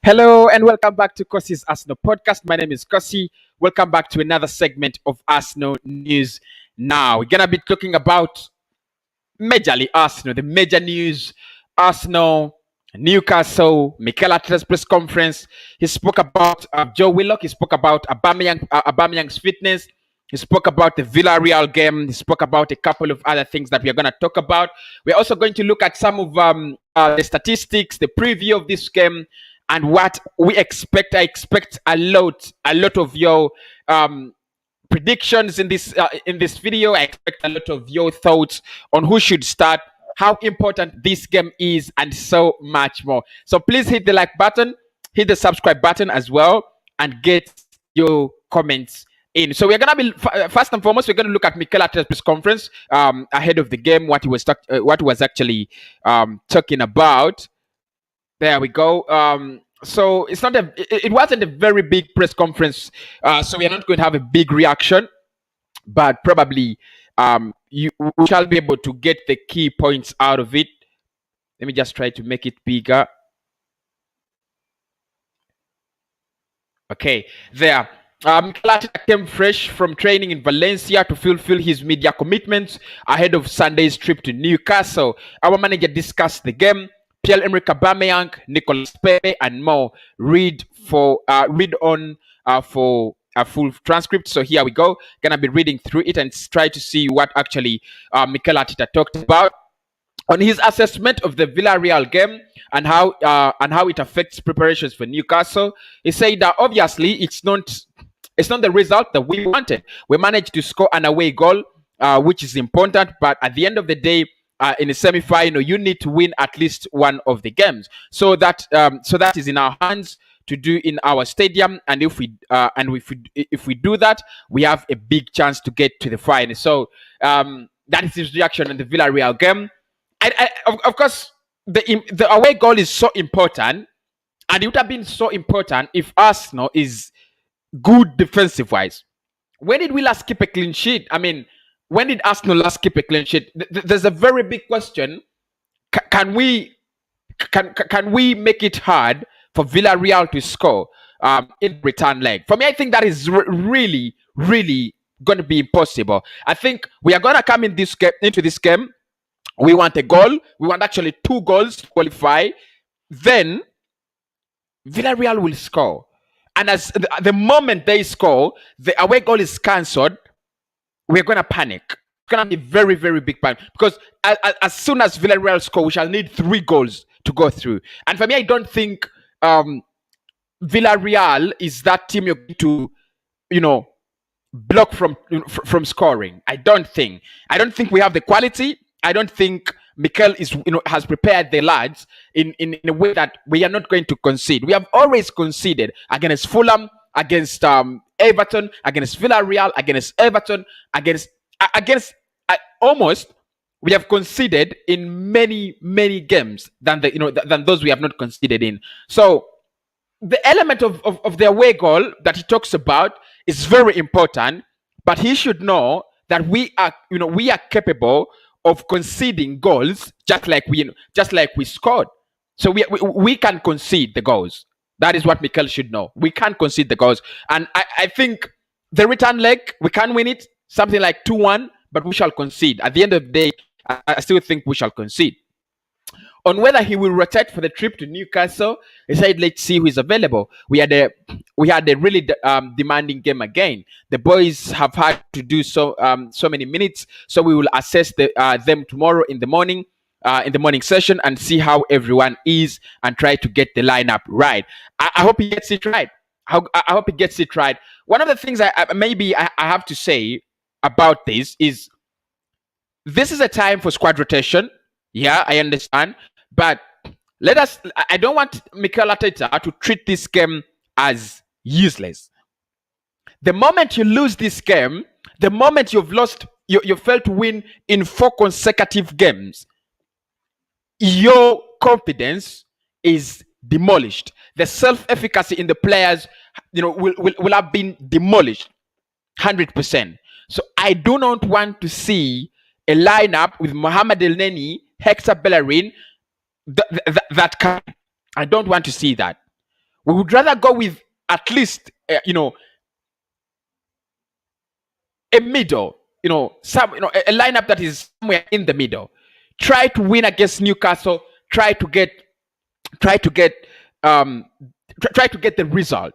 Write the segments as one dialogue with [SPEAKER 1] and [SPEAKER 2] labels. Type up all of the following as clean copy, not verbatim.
[SPEAKER 1] Hello and welcome back to Kossi's Arsenal podcast. My name is Kossi. Welcome back to another segment of Arsenal News Now. We're going to be talking about majorly Arsenal, the major news, Arsenal, Newcastle, Mikel Arteta's press conference. He spoke about Joe Willock. He spoke about Aubameyang's fitness. He spoke about the Villarreal game. He spoke about a couple of other things that we are going to talk about. We're also going to look at some of the statistics, the preview of this game, and what we expect. I expect a lot of your predictions in this video. I expect a lot of your thoughts on who should start, how important this game is, and so much more. So please hit the like button, hit the subscribe button as well, and get your comments in. So we're gonna be first and foremost, we're gonna look at Mikel Arteta's press conference ahead of the game, what he was actually talking about. There we go. So it wasn't a very big press conference, so we are not going to have a big reaction, but probably we shall be able to get the key points out of it. Let me just try to make it bigger. Okay, there. Mikel Arteta came fresh from training in Valencia to fulfill his media commitments ahead of Sunday's trip to Newcastle. Our manager discussed the game, Pierre-Emerick Aubameyang, Nicolas Pepe, and more. Read on for a full transcript. So here we go. Gonna be reading through it and try to see what actually Mikel Arteta talked about on his assessment of the Villarreal game and how it affects preparations for Newcastle. He said that obviously it's not the result that we wanted. We managed to score an away goal, which is important, but at the end of the day, in the semi-final, you need to win at least one of the games. So that is in our hands to do in our stadium, and if we do that, we have a big chance to get to the final. So that is his reaction on the Villarreal game. Of course, the away goal is so important, and it would have been so important if Arsenal is good defensive-wise. When did we last keep a clean sheet? I mean, when did Arsenal last keep a clean sheet? There's a very big question. Can we make it hard for Villarreal to score in return leg? For me, I think that is really going to be impossible. I think we are going to come into this game. We want a goal. We want actually 2 goals to qualify. Then Villarreal will score. And as the moment they score, the away goal is cancelled. We're going to panic. It's going to be very, very big panic. Because as soon as Villarreal score, we shall need 3 goals to go through. And for me, I don't think Villarreal is that team you're going to, block from scoring. I don't think we have the quality. I don't think Mikel has prepared the lads in a way that we are not going to concede. We have always conceded against Fulham, against Everton, against Villarreal, against Everton, against almost we have conceded in many games than those we have not conceded in. So the element of the away goal that he talks about is very important, but he should know that we are capable of conceding goals just like we scored. So we can concede the goals. That is what Mikel should know. We can't concede the goals. And I think the return leg, we can win it, something like 2-1, but we shall concede. At the end of the day, I still think we shall concede. On whether he will rotate for the trip to Newcastle, he said, let's see who is available. We had a really demanding game again. The boys have had to do so many minutes, so we will assess them tomorrow in the morning session and see how everyone is and try to get the lineup right. I hope he gets it right. I hope he gets it right. One of the things I have to say about this is this is a time for squad rotation. Yeah, I understand. But I don't want Mikel Arteta to treat this game as useless. The moment you lose this game, the moment you failed to win in 4 consecutive games, your confidence is demolished. The self-efficacy in the players, will have been demolished 100%. So I do not want to see a lineup with Mohamed Elneny, Hector Bellerin, that kind. I don't want to see that. We would rather go with at least, a middle, a lineup that is somewhere in the middle. Try to win against Newcastle. Try to get, try to get, um, try to get the result.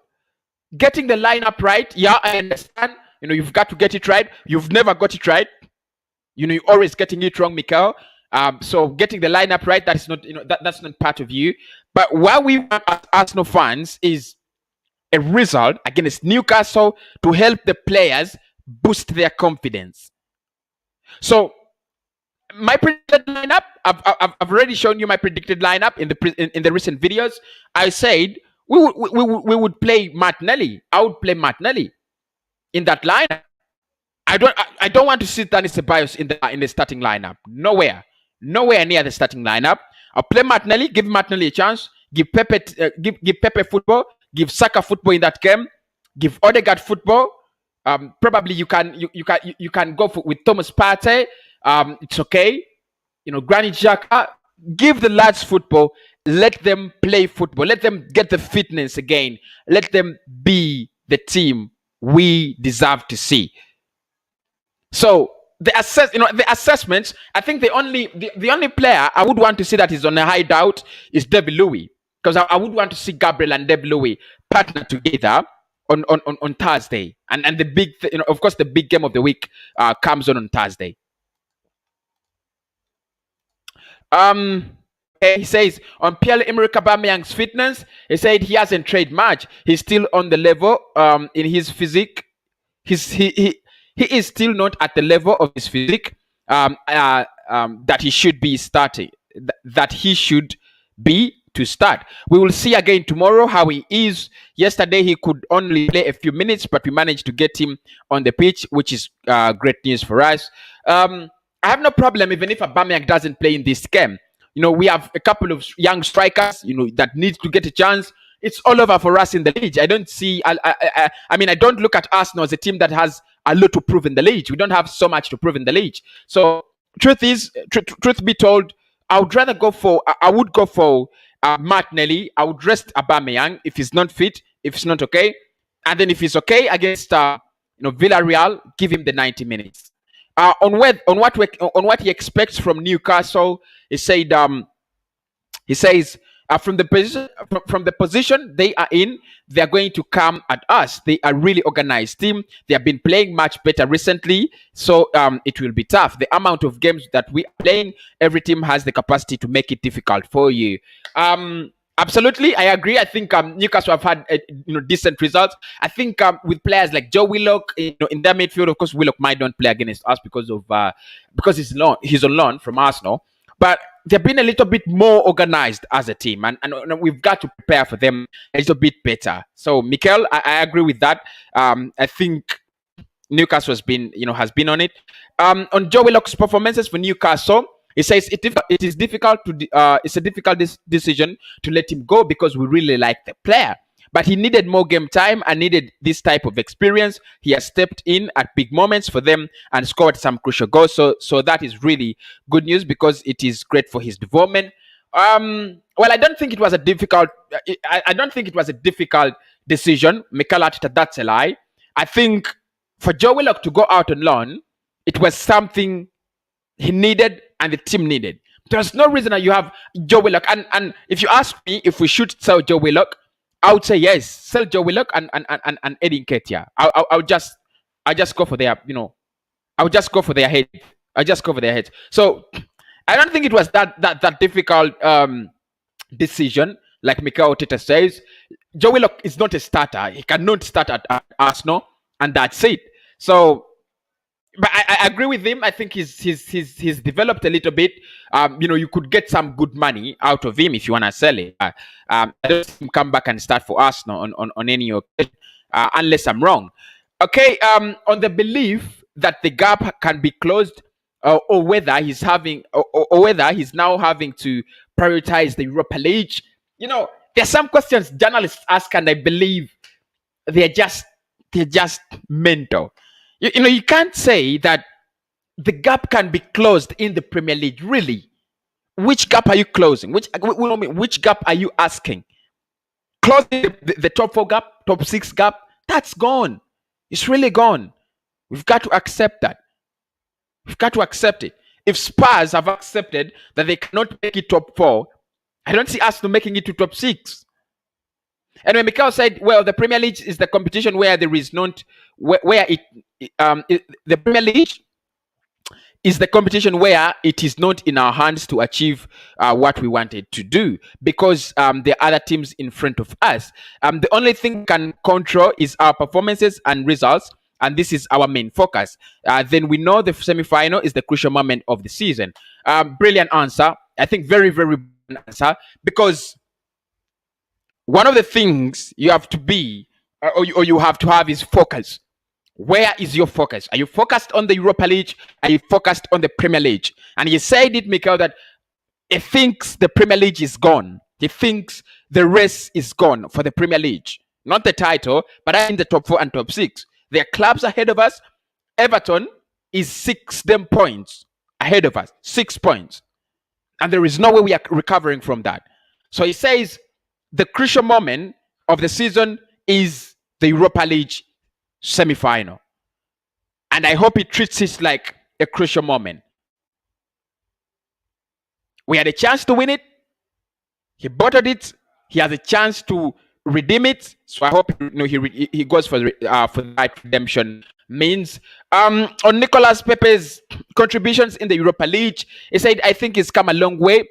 [SPEAKER 1] Getting the lineup right, yeah, I understand. You've got to get it right. You've never got it right. You're always getting it wrong, Mikel. So getting the lineup right, that's not, that's not part of you. But what we want as Arsenal fans is a result against Newcastle to help the players boost their confidence. So my predicted lineup, I've already shown you my predicted lineup in the recent videos. I said we would play Martinelli. I would play Martinelli in that lineup. I don't want to see Dani Ceballos in the starting lineup. Nowhere near the starting lineup. I'll play Martinelli. Give Martinelli a chance. Give Pepe football. Give Saka football in that game. Give Odegaard football. Probably you can go with Thomas Partey. It's okay. Granit Xhaka. Give the lads football. Let them play football. Let them get the fitness again. Let them be the team we deserve to see. So the assessments. I think the only player I would want to see that is on a hideout is David Louis, because I would want to see Gabriel and David Louis partner together on Thursday, and the big of course the big game of the week comes on Thursday. He says on Pierre-Emerick Aubameyang's fitness, he said he hasn't trained much. He's still on the level in his physique. He is still not at the level of his physique that he should be starting. That he should be to start. We will see again tomorrow how he is. Yesterday he could only play a few minutes, but we managed to get him on the pitch, which is great news for us. I have no problem even if Aubameyang doesn't play in this game. We have a couple of young strikers, that need to get a chance. It's all over for us in the league. I don't see. I mean, I don't look at Arsenal as a team that has a lot to prove in the league. We don't have so much to prove in the league. So, truth be told, I would rather go for. I would go for Martinelli. I would rest Aubameyang if he's not fit, if it's not okay, and then if he's okay against Villarreal, give him the 90 minutes. On what he expects from Newcastle, he said. He says. From the position they are in, they are going to come at us. They are really organized team. They have been playing much better recently, so it will be tough. The amount of games that we are playing, every team has the capacity to make it difficult for you. Absolutely, I agree. I think Newcastle have had decent results. I think with players like Joe Willock, in their midfield, of course, Willock might not play against us because he's on loan from Arsenal, but they've been a little bit more organized as a team, and we've got to prepare for them a little bit better. So, Mikel, I agree with that. I think Newcastle has been on it. On Joe Willock's performances for Newcastle, he says it's a difficult decision to let him go because we really like the player. But he needed more game time and needed this type of experience. He has stepped in at big moments for them and scored some crucial goals. So that is really good news because it is great for his development. Well, I don't think it was a difficult. I don't think it was a difficult decision. Mikel Arteta, that's a lie. I think for Joe Willock to go out on loan, it was something he needed and the team needed. There's no reason that you have Joe Willock. And if you ask me if we should sell Joe Willock, I would say yes. Sell Joe Willock and Eddie Nketiah. I would just go for their, I would just go for their head. I just go for their heads. So I don't think it was that difficult decision, like Mikel Arteta says. Joe Willock is not a starter. He cannot start at Arsenal, and that's it. So, but I agree with him. I think he's developed a little bit. You could get some good money out of him if you want to sell it. I don't see him come back and start for Arsenal on any occasion, unless I'm wrong. Okay, on the belief that the gap can be closed, or whether he's now having to prioritize the Europa League. There's some questions journalists ask, and I believe they're just mental. You can't say that the gap can be closed in the Premier League. Really, which gap are you closing? Which gap are you asking? closing the top 4 gap, top 6 gap, that's gone. It's really gone. We've got to accept that. We've got to accept it. If Spurs have accepted that they cannot make it top 4, I don't see Arsenal making it to top 6. And when Mikel said, well, the Premier League is the competition where there is not, the Premier League is the competition where it is not in our hands to achieve what we wanted to do, because there are other teams in front of us. The only thing we can control is our performances and results, and this is our main focus. Then we know the semi-final is the crucial moment of the season. Brilliant answer. I think very, very brilliant answer, because one of the things you have to be, or you have to have, is focus. Where is your focus? Are you focused on the Europa League? Are you focused on the Premier League? And he said it, Mikel, that he thinks the Premier League is gone. He thinks the race is gone for the Premier League. Not the title, but in the top 4 and top 6. There are clubs ahead of us. Everton is 6 points ahead of us. 6 points. And there is no way we are recovering from that. So he says the crucial moment of the season is the Europa League semi-final, and I hope he treats it like a crucial moment. We had a chance to win it. He bottled it. He has a chance to redeem it. So I hope he goes for the right redemption means. On Nicolas Pepe's contributions in the Europa League, he said, I think he's come a long way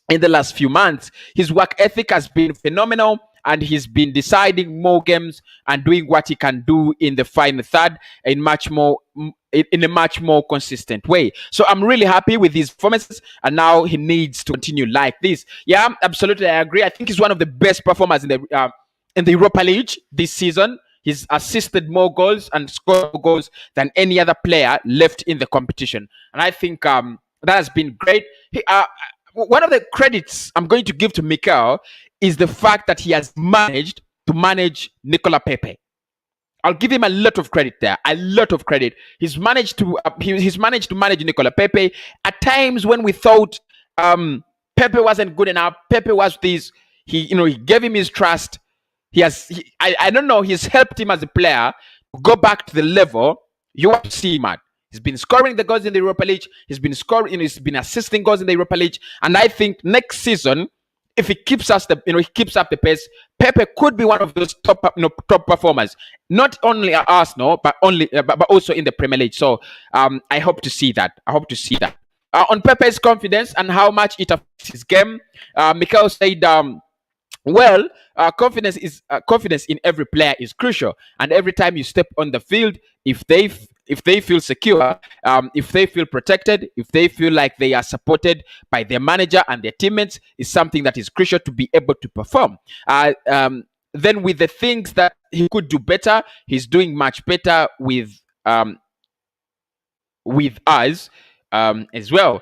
[SPEAKER 1] in the last few months. His work ethic has been phenomenal, and he's been deciding more games and doing what he can do in the final third in a much more consistent way. So I'm really happy with his performances, and now he needs to continue like this. Yeah, absolutely, I agree. I think he's one of the best performers in the Europa League this season. He's assisted more goals and scored more goals than any other player left in the competition, and I think that has been great. One of the credits I'm going to give to Mikel is the fact that he has managed to manage Nicolas Pepe. I'll give him a lot of credit there. A lot of credit. He's managed to manage Nicolas Pepe at times when we thought Pepe wasn't good enough. Pepe was this. He gave him his trust. I don't know. He's helped him as a player to go back to the level you want to see him at. He's been scoring the goals in the Europa League. He's been assisting goals in the Europa League. And I think next season, if he keeps up the pace, Pepe could be one of those top performers, not only at Arsenal, but also in the Premier League. So I hope to see that. On Pepe's confidence and how much it affects his game, Mikel said, confidence in every player is crucial, and every time you step on the field, if they feel secure, if they feel protected, if they feel like they are supported by their manager and their teammates, is something that is crucial to be able to perform. Then with the things that he could do better, he's doing much better with us as well,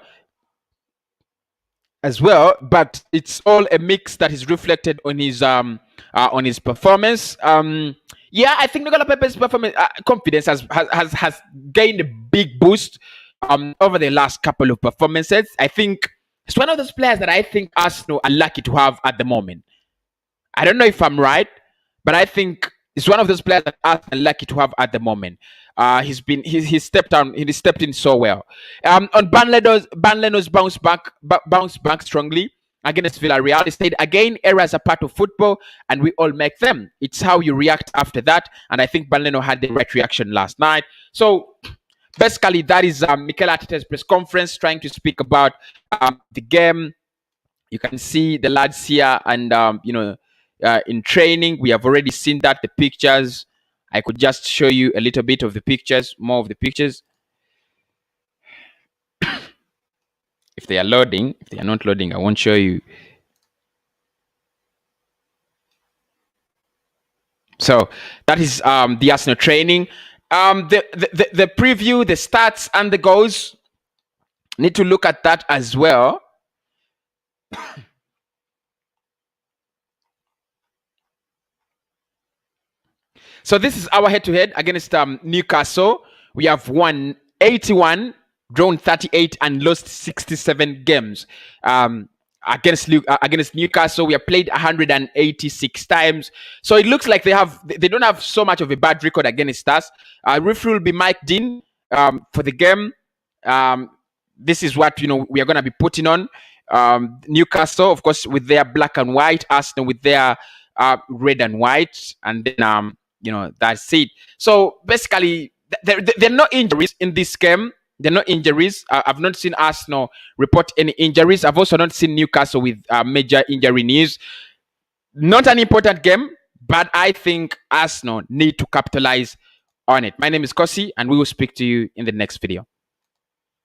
[SPEAKER 1] but it's all a mix that is reflected on his performance. Yeah, I think Nicolas Pepe's performance confidence has gained a big boost over the last couple of performances. I think it's one of those players that I think Arsenal are lucky to have at the moment. I don't know if I'm right, but I think it's one of those players that Arsenal are lucky to have at the moment. He stepped in so well. On Banleno's bounce back strongly against Villarreal. He said, again, errors are part of football and we all make them. It's how you react after that. And I think Banleno had the right reaction last night. So basically, that is Mikel Arteta's press conference trying to speak about the game. You can see the lads here and, in training. We have already seen that, the pictures. I could just show you a little bit of the pictures, more of the pictures. If they are loading, if they are not loading, I won't show you. So that is the Arsenal training. The preview, the stats and the goals. Need to look at that as well. So this is our head-to-head against Newcastle. We have won 81, drawn 38, and lost 67 games. against Newcastle. We have played 186 times, so it looks like they don't have so much of a bad record against us. Referee will be Mike Dean for the game. This is what we are going to be putting on. Newcastle, of course, with their black and white. Arsenal with their red and white, and then that's it. So basically, there are no injuries in this game. There are no injuries. I've not seen Arsenal report any injuries. I've also not seen Newcastle with major injury news. Not an important game, but I think Arsenal need to capitalize on it. My name is Kosi, and we will speak to you in the next video.